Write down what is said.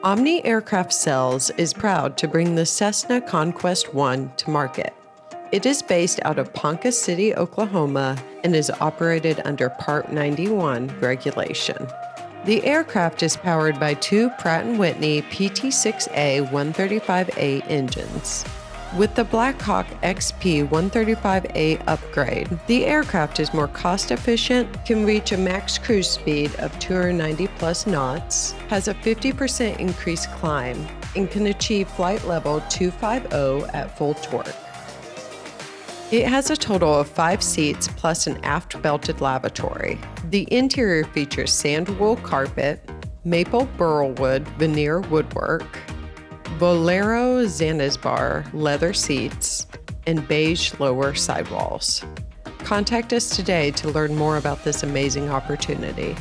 Omni Aircraft Sales is proud to bring the Cessna Conquest 1 to market. It is based out of Ponca City, Oklahoma, and is operated under Part 91 regulation. The aircraft is powered by two Pratt & Whitney PT6A 135A engines. With the Blackhawk XP 135A upgrade, the aircraft is more cost-efficient, can reach a max cruise speed of 290 plus knots, has a 50% increased climb, and can achieve flight level 250 at full torque. It has a total of 5 seats plus an aft belted lavatory. The interior features sandwool carpet, maple burlwood veneer woodwork, Bolero Zanzibar leather seats, and beige lower sidewalls. Contact us today to learn more about this amazing opportunity.